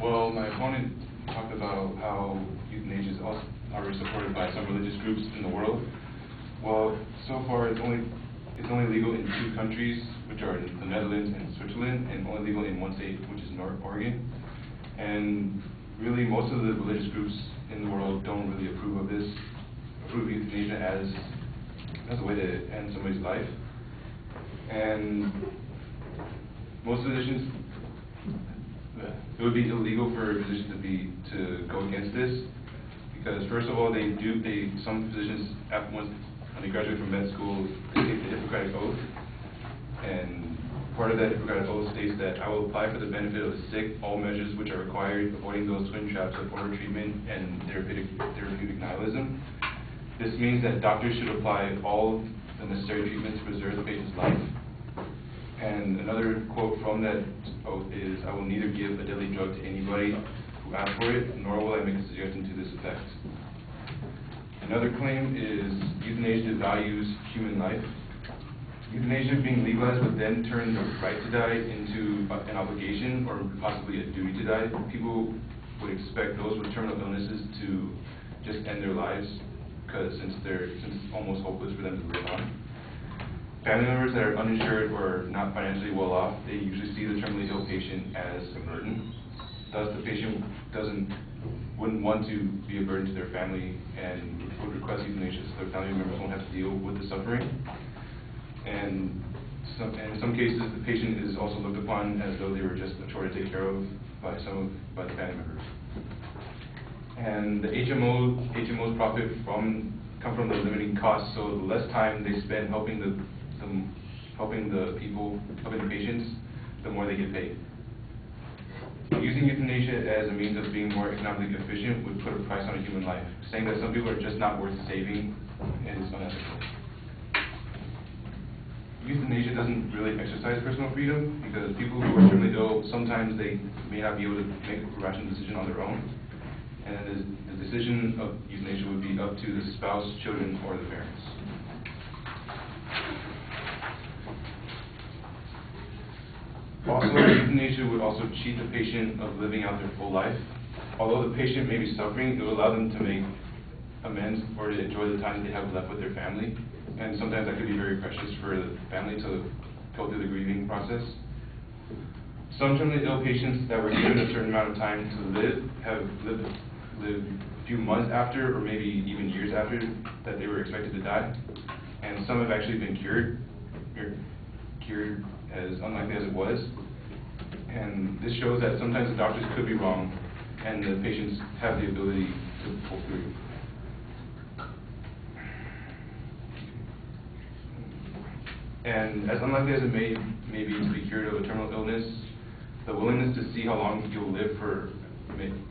Well, my opponent talked about how euthanasia is also already supported by some religious groups in the world. Well, so far it's only legal in 2 countries, which are the Netherlands and Switzerland, and only legal in 1 state, which is North Oregon. And really, most of the religious groups in the world don't really approve euthanasia as a way to end somebody's life. And most physicians, it would be illegal for a physician to go against this, because first of all, some physicians, when they graduate from med school, they take the Hippocratic Oath, and part of that Hippocratic Oath states that I will apply for the benefit of the sick all measures which are required, avoiding those twin traps of over-treatment and therapeutic nihilism. This means that doctors should apply all the necessary treatment to preserve the patient's life. And another quote from that oath is, I will neither give a deadly drug to anybody who asks for it, nor will I make a suggestion to this effect. Another claim is euthanasia values human life. Euthanasia being legalized would then turn the right to die into an obligation or possibly a duty to die. People would expect those with terminal illnesses to just end their lives, since it's almost hopeless for them to live on. Family members that are uninsured or not financially well off, they usually see the terminally ill patient as a burden. Thus, the patient wouldn't want to be a burden to their family and would request euthanasia so their family members won't have to deal with the suffering. And in some cases, the patient is also looked upon as though they were just a chore to take care of by the family members. And the HMOs profit come from the limiting costs, so the less time they spend helping the patients, the more they get paid. Using euthanasia as a means of being more economically efficient would put a price on a human life. Saying that some people are just not worth saving is unethical. Euthanasia doesn't really exercise personal freedom, because people who are terminally ill, sometimes they may not be able to make a rational decision on their own. And the decision of euthanasia would be up to the spouse, children, or the parents. Also, euthanasia would also cheat the patient of living out their full life. Although the patient may be suffering, it will allow them to make amends or to enjoy the time that they have left with their family. And sometimes that could be very precious for the family to go through the grieving process. Some terminally ill patients that were given a certain amount of time to live have lived a few months after, or maybe even years after, that they were expected to die. And some have actually been cured as unlikely as it was. And this shows that sometimes the doctors could be wrong, and the patients have the ability to pull through. And as unlikely as it may be to be cured of a terminal illness, the willingness to see how long you'll live for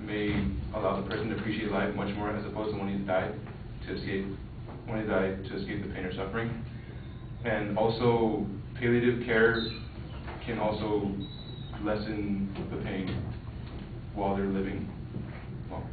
may allow the person to appreciate life much more, as opposed to wanting to die to escape the pain or suffering. And also, palliative care can also lessen the pain while they're living long.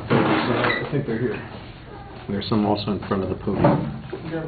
I think they're here. There's some also in front of the podium. Yeah.